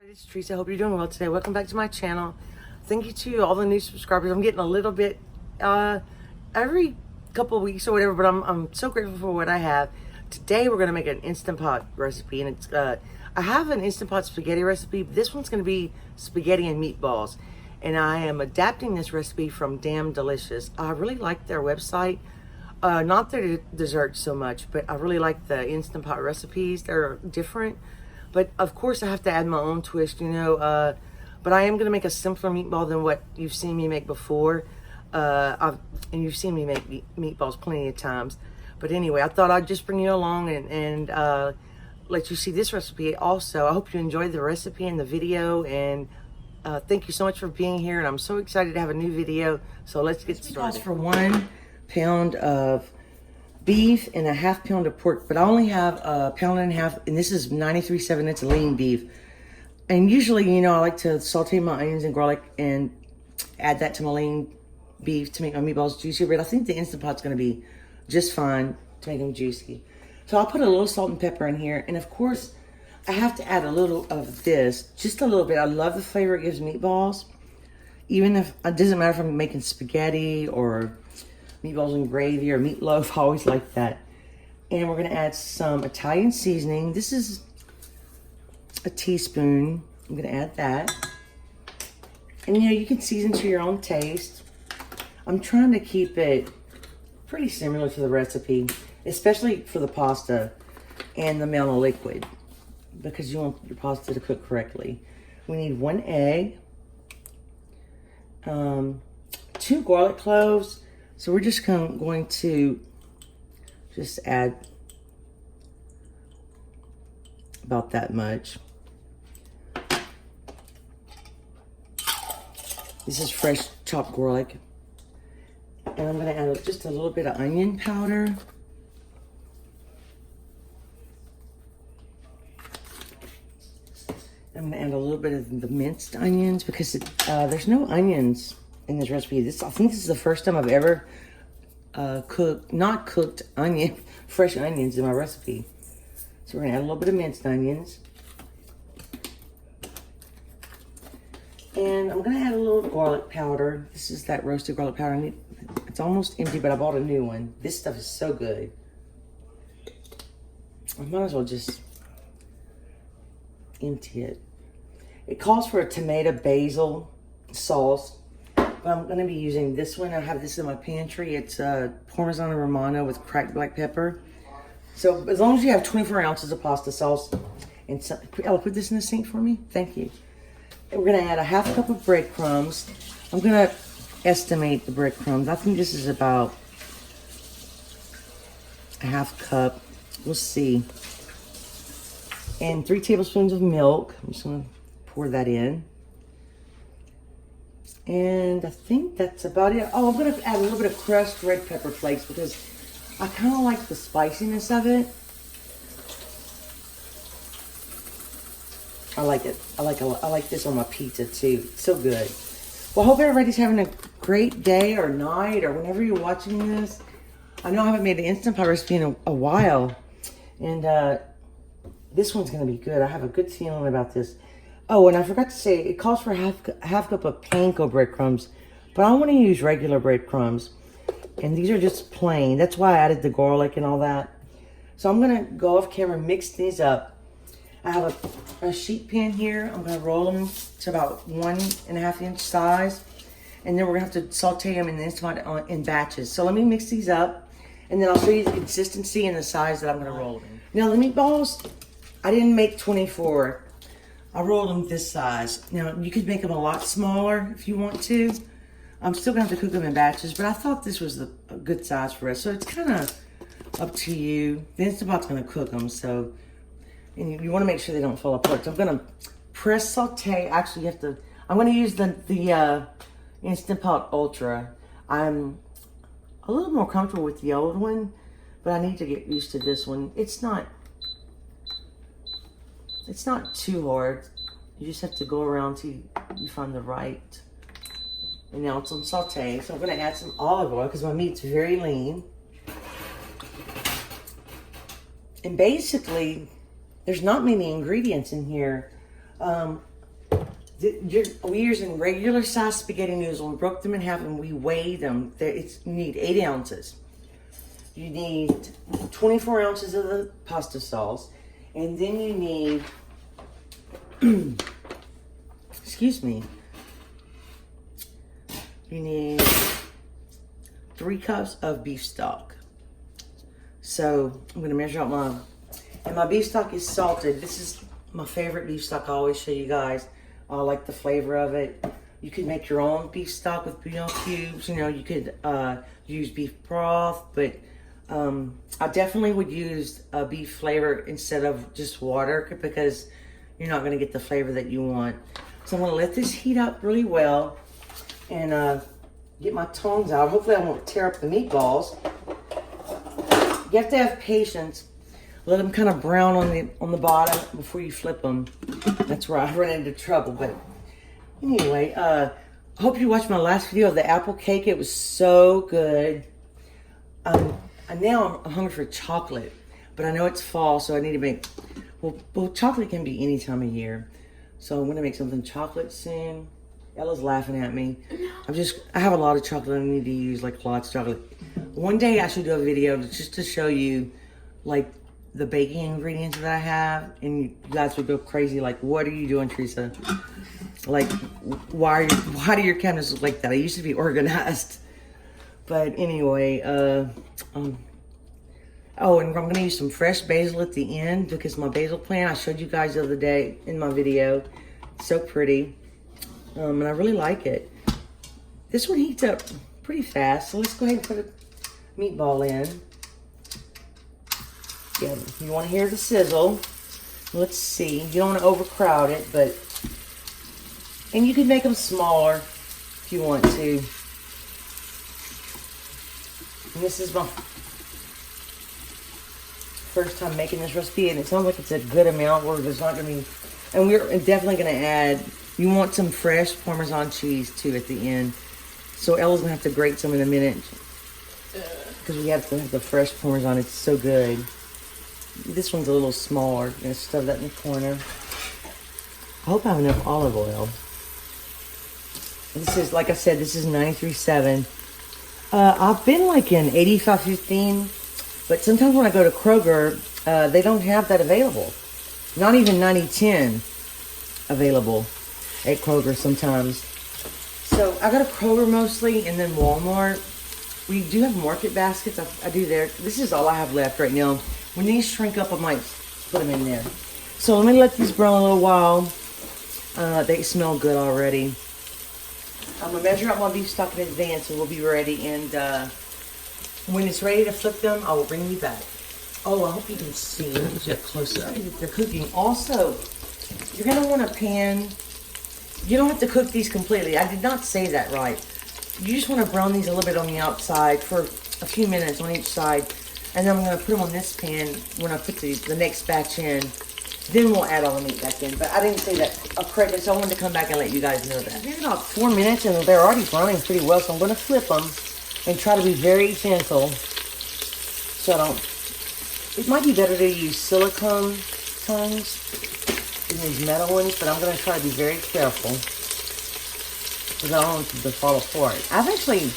It's Tressa. I hope you're doing well today. Welcome back to my channel. Thank you to all the new subscribers. I'm getting a little bit every couple of weeks or whatever, but I'm so grateful for what I have. Today we're gonna make an Instant Pot recipe, and it's I have an Instant Pot spaghetti recipe. But this one's gonna be spaghetti and meatballs, and I am adapting this recipe from Damn Delicious. I really like their website. Not their desserts so much, but I really like the Instant Pot recipes. They're different. But of course I have to add my own twist, you know, but I am going to make a simpler meatball than what you've seen me make before. And you've seen me make meatballs plenty of times. But anyway, I thought I'd just bring you along and let you see this recipe also. I hope you enjoyed the recipe and the video, and thank you so much for being here. And I'm so excited to have a new video. So let's get started. For 1 pound of beef and a ½ pound of pork, but I only have a pound and a half, and this is 93.7. It's lean beef. And usually, you know, I like to saute my onions and garlic and add that to my lean beef to make my meatballs juicier, but I think the Instant Pot's gonna be just fine to make them juicy. So I'll put a little salt and pepper in here, and of course, I have to add a little of this, just a little bit. I love the flavor it gives meatballs. Even if, it doesn't matter if I'm making spaghetti or meatballs and gravy or meatloaf, I always like that. And we're gonna add some Italian seasoning. This is a teaspoon. I'm gonna add that. And you know, you can season to your own taste. I'm trying to keep it pretty similar to the recipe, especially for the pasta and the amount of liquid, because you want your pasta to cook correctly. We need 1 egg, 2 garlic cloves. So we're just going to just add about that much. This is fresh chopped garlic. And I'm going to add just a little bit of onion powder. I'm going to add a little bit of the minced onions because there's no onions in this recipe. I think this is the first time I've ever not cooked fresh onions in my recipe. So we're gonna add a little bit of minced onions. And I'm gonna add a little garlic powder. This is that roasted garlic powder. It's almost empty, but I bought a new one. This stuff is so good. I might as well just empty it. It calls for a tomato basil sauce. I'm going to be using this one. I have this in my pantry. It's Parmesan Romano with cracked black pepper. So as long as you have 24 ounces of pasta sauce, and Ella, put this in the sink for me. Thank you. And we're going to add a ½ cup of breadcrumbs. I'm going to estimate the breadcrumbs. I think this is about a ½ cup. We'll see. And 3 tablespoons of milk. I'm just going to pour that in. And I think that's about it. Oh, I'm going to add a little bit of crushed red pepper flakes because I kind of like the spiciness of it. I like it. I like this on my pizza too. It's so good. Well, I hope everybody's having a great day or night or whenever you're watching this. I know I haven't made an Instant Pot recipe in a while. And this one's going to be good. I have a good feeling about this. Oh, and I forgot to say, it calls for half cup of panko breadcrumbs, but I want to use regular breadcrumbs, and these are just plain. That's why I added the garlic and all that. So I'm going to go off camera and mix these up. I have a sheet pan here. I'm going to roll them to about 1.5 inch size, and then we're going to have to saute them in the Instant Pot in batches. So let me mix these up, and then I'll show you the consistency and the size that I'm going to roll them in. Now the meatballs, I didn't make 24. I rolled them this size. Now, you could make them a lot smaller if you want to. I'm still going to have to cook them in batches, but I thought this was a good size for us. So it's kind of up to you. The Instant Pot's going to cook them, so and you want to make sure they don't fall apart. So I'm going to press saute. Actually, you have to. I'm going to use the Instant Pot Ultra. I'm a little more comfortable with the old one, but I need to get used to this one. It's not too hard. You just have to go around till you find the right. And now it's on saute. So I'm going to add some olive oil because my meat's very lean. And basically, there's not many ingredients in here. We're using regular size spaghetti noodles. We broke them in half and we weighed them. You need 8 ounces. You need 24 ounces of the pasta sauce. And then you need, excuse me, you need 3 cups of beef stock. So I'm gonna measure out my beef stock is salted. This is my favorite beef stock. I always show you guys. I like the flavor of it. You could make your own beef stock with bouillon cubes. You know, you could use beef broth, but I definitely would use a beef flavor instead of just water because you're not gonna get the flavor that you want. So I'm gonna let this heat up really well and get my tongs out. Hopefully I won't tear up the meatballs. You have to have patience. Let them kind of brown on the bottom before you flip them. That's where I run into trouble. But anyway, I hope you watched my last video of the apple cake. It was so good. And now I'm hungry for chocolate, but I know it's fall, so I need to make. Well, chocolate can be any time of year, so I'm gonna make something chocolate soon. Ella's laughing at me. I have a lot of chocolate. I need to use like lots of chocolate. One day I should do a video just to show you like the baking ingredients that I have, and you guys would go crazy. Like, what are you doing, Teresa? Like, why do your cabinets look like that? I used to be organized. But anyway, oh, and I'm gonna use some fresh basil at the end because my basil plant I showed you guys the other day in my video. It's so pretty. And I really like it. This one heats up pretty fast, so let's go ahead and put a meatball in. Yeah, you want to hear the sizzle. Let's see. You don't want to overcrowd it, and you can make them smaller if you want to. And this is my first time making this recipe, and it sounds like it's a good amount where there's not going to be, and we're definitely going to add, you want some fresh Parmesan cheese too at the end. So Ella's going to have to grate some in a minute because we have to have the fresh Parmesan. It's so good. This one's a little smaller. I'm going to stuff that in the corner. I hope I have enough olive oil. This is, like I said, this is 93.7. I've been like in 85.15, but sometimes when I go to Kroger, they don't have that available. Not even 90.10 available at Kroger sometimes. So I go to Kroger mostly, and then Walmart. We do have market baskets. I do there. This is all I have left right now. When these shrink up, I might put them in there. So let me let these brown a little while. They smell good already. I'm going to measure out my beef stock in advance and we'll be ready. And when it's ready to flip them, I will bring you back. Oh, I hope you can see. Let me get you a close up. They're cooking. Also, you're going to want a pan. You don't have to cook these completely. I did not say that right. You just want to brown these a little bit on the outside for a few minutes on each side. And then I'm going to put them on this pan when I put the next batch in. Then we'll add all the meat back in. But I didn't say that correctly, so I wanted to come back and let you guys know that. It's about 4 minutes, and they're already browning pretty well, so I'm going to flip them and try to be very gentle. So I don't... It might be better to use silicone tongues than these metal ones, but I'm going to try to be very careful because I don't want them to fall apart. I've actually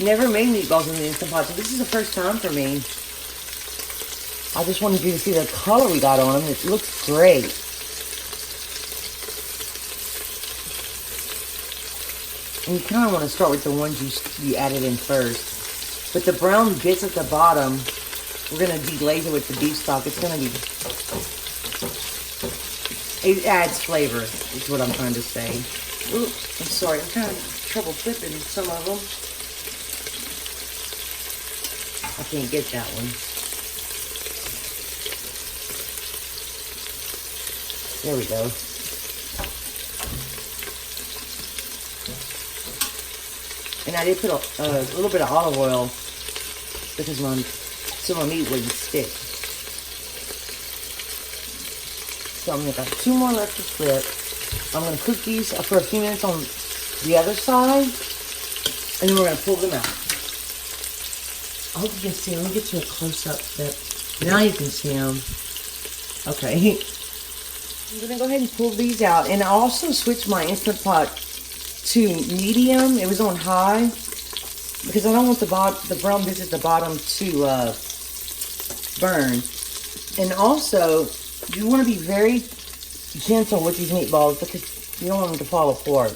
never made meatballs in the Instant Pot, so this is the first time for me. I just wanted you to see the color we got on them. It looks great. And you kind of want to start with the ones you added in first. But the brown bits at the bottom, we're going to deglaze it with the beef stock. It's going to be... It adds flavor, is what I'm trying to say. Ooh, I'm sorry. I'm having trouble flipping some of them. I can't get that one. There we go. And I did put a little bit of olive oil because so my meat wouldn't stick. So I'm gonna got 2 more left to flip. I'm gonna cook these for a few minutes on the other side, and then we're gonna pull them out. I hope you can see. Let me get you a close up flip. Now you can see them. Okay. I'm gonna go ahead and pull these out, and I also switched my Instant Pot to medium. It was on high because I don't want the brown bits at the bottom to burn. And also, you want to be very gentle with these meatballs because you don't want them to fall apart.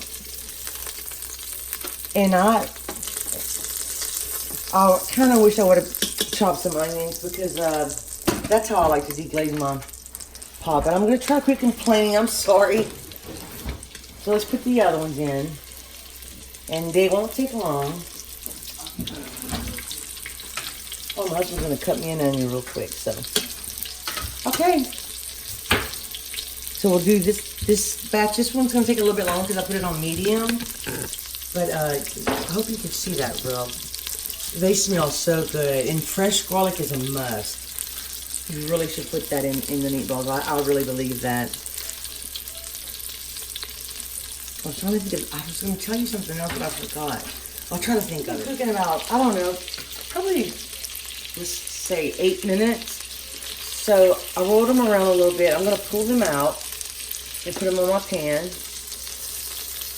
And I kind of wish I would have chopped some onions because that's how I like to deglaze my pot. But I'm going to try quick and plain. I'm sorry. So let's put the other ones in. And they won't take long. Oh, my husband's going to cut me an onion real quick. So, okay. So we'll do this batch. This one's going to take a little bit longer because I put it on medium. But I hope you can see that, bro. They smell so good. And fresh garlic is a must. You really should put that in the meatballs. I really believe that. I was trying to think of, I was going to tell you something else, but I forgot. I'll try to think of it. Cooking about, I don't know, probably, let's say 8 minutes. So I rolled them around a little bit. I'm going to pull them out and put them on my pan.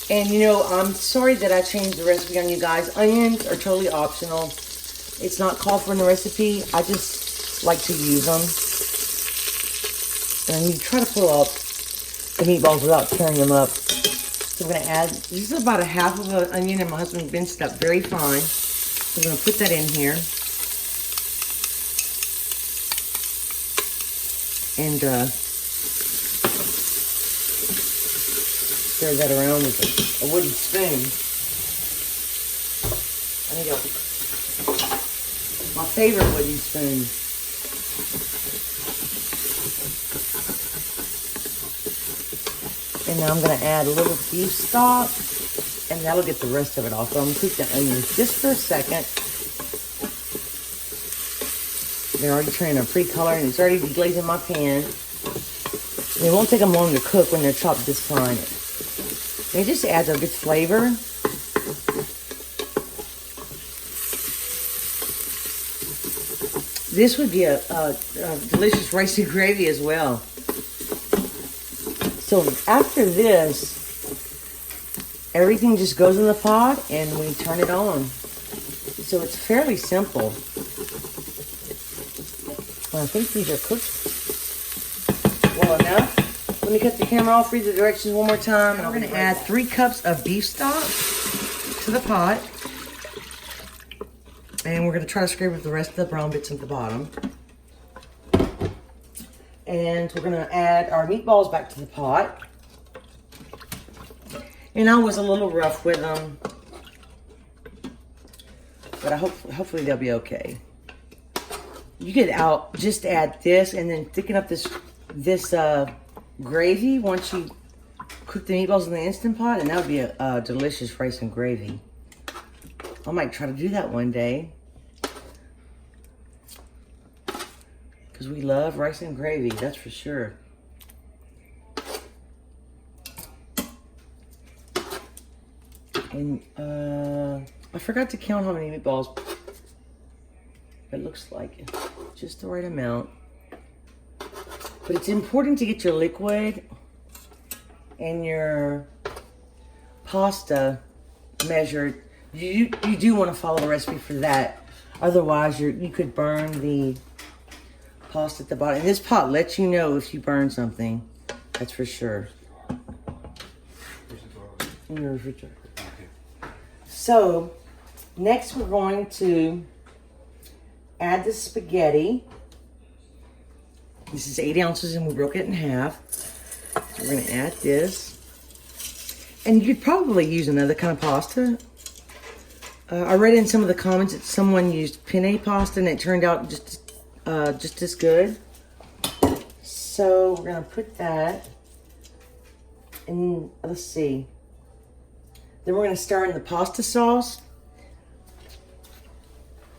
And you know, I'm sorry that I changed the recipe on you guys. Onions are totally optional. It's not called for in the recipe. I just like to use them. And you try to pull out the meatballs without tearing them up. So I'm going to add, this is about a half of an onion, and my husband minced it up very fine. So I'm going to put that in here. And stir that around with a wooden spoon. I think my favorite wooden spoon. And now I'm going to add a little beef stock, and that'll get the rest of it off. So I'm going to cook the onions just for a second. They're already turning a pretty color, and it's already deglazing my pan. And it won't take them long to cook when they're chopped this fine. It just adds a good flavor. This would be a delicious rice and gravy as well. So after this, everything just goes in the pot and we turn it on. So it's fairly simple. Well, I think these are cooked well enough. Let me cut the camera off, read the directions one more time. And we're going to add 3 cups of beef stock to the pot. And we're going to try to scrape up the rest of the brown bits at the bottom. And we're going to add our meatballs back to the pot. And I was a little rough with them, but hopefully they'll be okay. You could just add this and then thicken up this gravy once you cook the meatballs in the Instant Pot, and that would be a delicious rice and gravy. I might try to do that one day, because we love rice and gravy, that's for sure. And I forgot to count how many meatballs. It looks like just the right amount. But it's important to get your liquid and your pasta measured. You do want to follow the recipe for that. Otherwise, you could burn the pasta at the bottom. And this pot lets you know if you burn something. That's for sure. In your refrigerator. So, next we're going to add the spaghetti. This is 8 ounces and we broke it in half. So we're going to add this. And you could probably use another kind of pasta. I read in some of the comments that someone used penne pasta and it turned out just as good. So we're going to put that in, let's see. Then we're going to stir in the pasta sauce.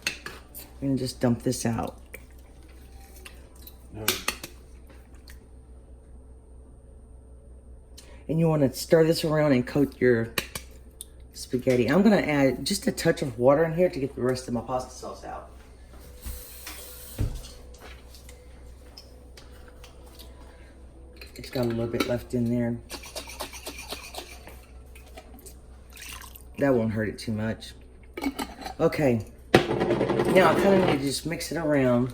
We're going to just dump this out. No. And you want to stir this around and coat your spaghetti. I'm going to add just a touch of water in here to get the rest of my pasta sauce out. It's got a little bit left in there. That won't hurt it too much. Okay. Now I kind of need to just mix it around.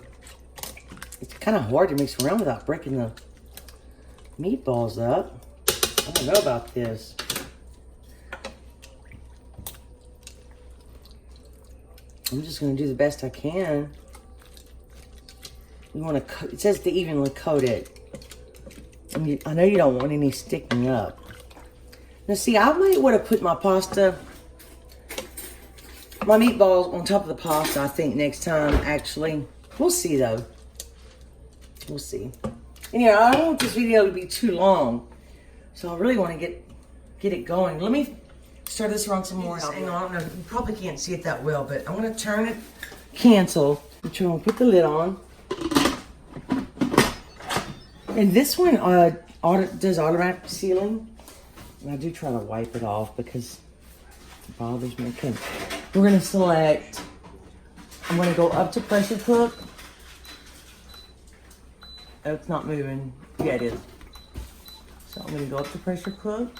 It's kind of hard to mix around without breaking the meatballs up. I don't know about this. I'm just going to do the best I can. You want to, it says to evenly coat it. I know you don't want any sticking up. Now see, I might want to put my meatballs on top of the pasta, I think, next time, actually. We'll see, though. We'll see. Anyway, I don't want this video to be too long, so I really want to get it going. Let me stir this around some more. Hang on, you probably can't see it that well, but I'm going to turn it, cancel. I'm trying to put the lid on. And this one does automatic sealing. And I do try to wipe it off because it bothers me. Okay. We're going to select, I'm going to go up to pressure cook. Oh, it's not moving. Yeah, it is. So I'm going to go up to pressure cook.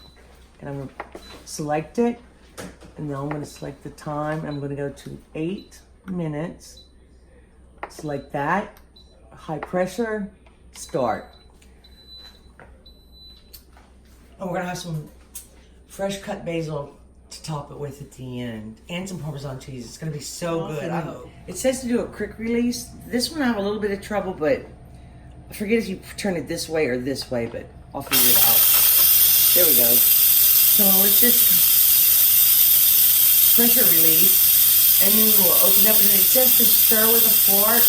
And I'm going to select it. And then I'm going to select the time. I'm going to go to 8 minutes. Select that. High pressure. Start. And we're going to have some fresh cut basil to top it with at the end. And some Parmesan cheese. It's going to be so good. It says to do a quick release. This one I have a little bit of trouble, but I forget if you turn it this way or this way, but I'll figure it out. There we go. So let's just pressure release. And then we'll open up. And it says to stir with a fork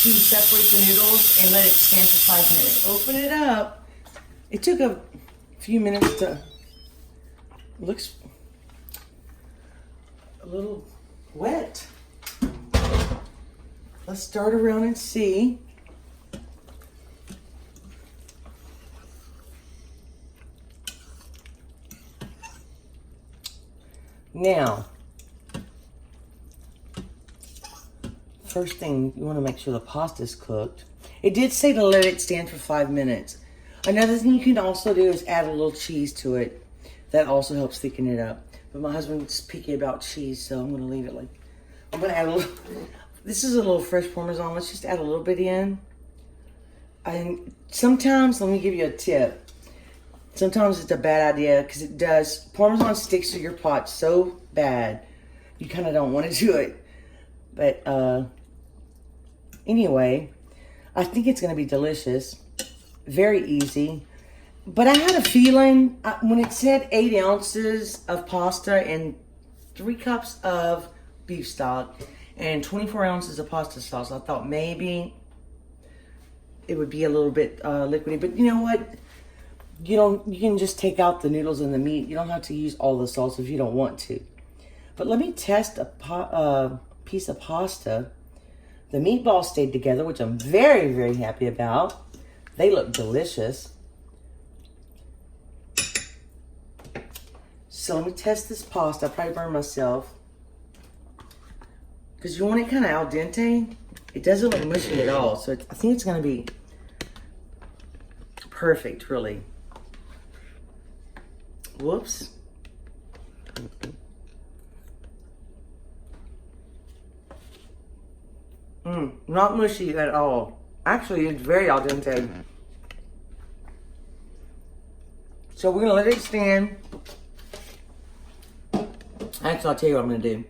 to separate the noodles and let it stand for 5 minutes. Open it up. It took a few minutes to, looks a little wet. Let's start around and see. Now, first thing, you want to make sure the pasta's cooked. It did say to let it stand for 5 minutes. Another thing you can also do is add a little cheese to it. That also helps thicken it up. But my husband's picky about cheese, so I'm going to leave it like... I'm going to add a little... This is a little fresh Parmesan. Let's just add a little bit in. And sometimes, let me give you a tip. Sometimes it's a bad idea because it does... Parmesan sticks to your pot so bad, you kind of don't want to do it. But anyway, I think it's going to be delicious. Very easy. But I had a feeling when it said 8 ounces of pasta and 3 cups of beef stock and 24 ounces of pasta sauce, I thought maybe it would be a little bit liquidy. But you know what? You can just take out the noodles and the meat. You don't have to use all the sauce if you don't want to. But let me test a piece of pasta. The meatballs stayed together, which I'm very, very happy about. They look delicious. So let me test this pasta. I probably burned myself. Because you want it kind of al dente. It doesn't look mushy at all. So I think it's going to be perfect, really. Whoops. Not mushy at all. Actually, it's very al dente. So we're going to let it stand. Actually, I'll tell you what I'm going to do.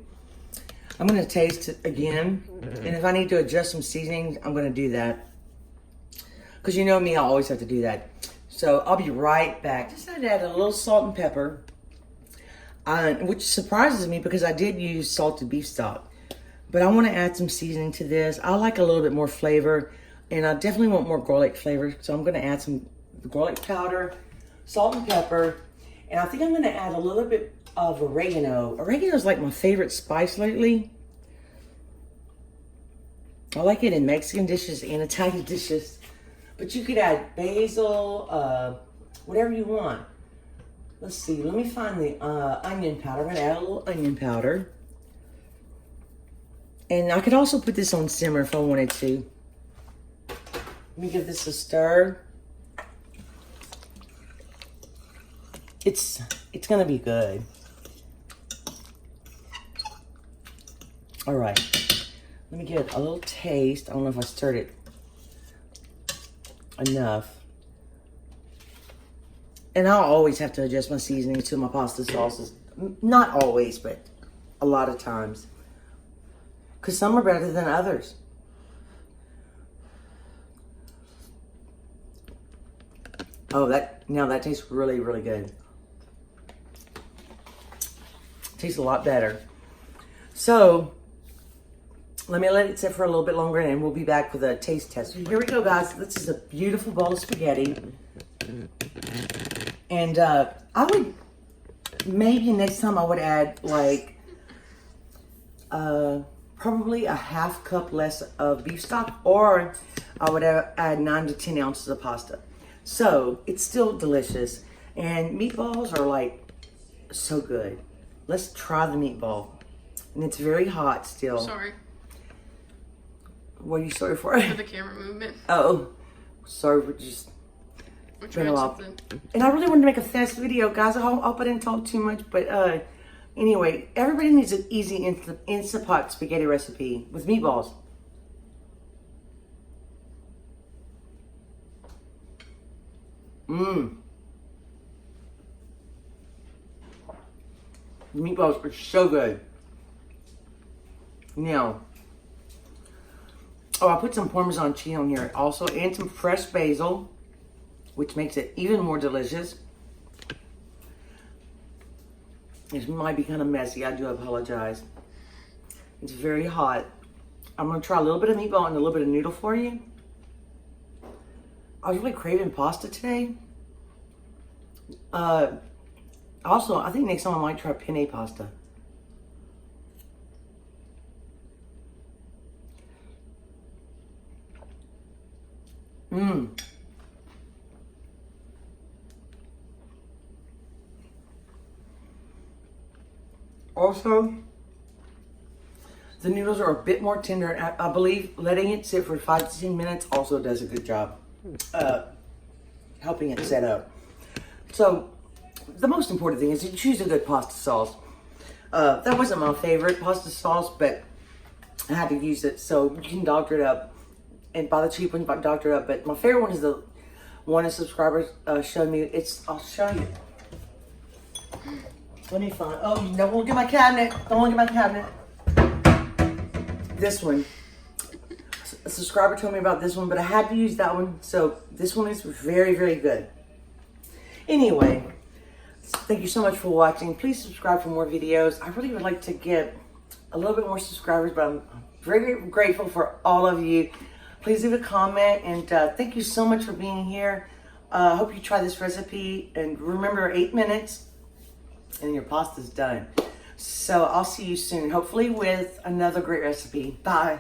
I'm going to taste it again. And if I need to adjust some seasonings, I'm going to do that. Because you know me, I always have to do that. So I'll be right back. Just had to add a little salt and pepper. Which surprises me because I did use salted beef stock. But I want to add some seasoning to this. I like a little bit more flavor. And I definitely want more garlic flavor. So I'm going to add some garlic powder, salt and pepper. And I think I'm going to add a little bit of oregano. Oregano is like my favorite spice lately. I like it in Mexican dishes and Italian dishes. But you could add basil, whatever you want. Let's see. Let me find the onion powder. I'm going to add a little onion powder. And I could also put this on simmer if I wanted to. Let me give this a stir. It's gonna be good. All right, let me give it a little taste. I don't know if I stirred it enough. And I'll always have to adjust my seasoning to my pasta sauces. Not always, but a lot of times. Because some are better than others. Oh, that tastes really, really good. Tastes a lot better. So, let me let it sit for a little bit longer and we'll be back with a taste test. Here we go, guys. This is a beautiful bowl of spaghetti. And I would, maybe next time I would add like, probably a half cup less of beef stock, or I would add 9 to 10 ounces of pasta. So it's still delicious, and meatballs are like so good. Let's try the meatball, and it's very hot still. Sorry. What are you sorry for? For the camera movement. Oh, sorry for just. We're trying something. And I really wanted to make a fast video, guys. I hope I didn't talk too much, but anyway, everybody needs an easy Instant Pot spaghetti recipe with meatballs. Mmm. The meatballs are so good. Now, oh, I put some Parmesan cheese on here also, and some fresh basil, which makes it even more delicious. This might be kind of messy. I do apologize. It's very hot. I'm going to try a little bit of meatball and a little bit of noodle for you. I was really craving pasta today. Also, I think next time I might try penne pasta. Mmm. Also, the noodles are a bit more tender, and I believe letting it sit for 5 to 10 minutes also does a good job helping it set up. So, the most important thing is you choose a good pasta sauce. That wasn't my favorite pasta sauce, but I had to use it, so you can doctor it up and buy the cheap one, doctor it up. But my favorite one is the one a subscriber showed me. I'll show you. Let me find. Oh, don't look at my cabinet. Don't look at my cabinet. This one. A subscriber told me about this one, but I had to use that one. So this one is very, very good. Anyway, thank you so much for watching. Please subscribe for more videos. I really would like to get a little bit more subscribers, but I'm very grateful for all of you. Please leave a comment, and thank you so much for being here. I hope you try this recipe, and remember 8 minutes. And your pasta's done. So I'll see you soon, hopefully with another great recipe. Bye.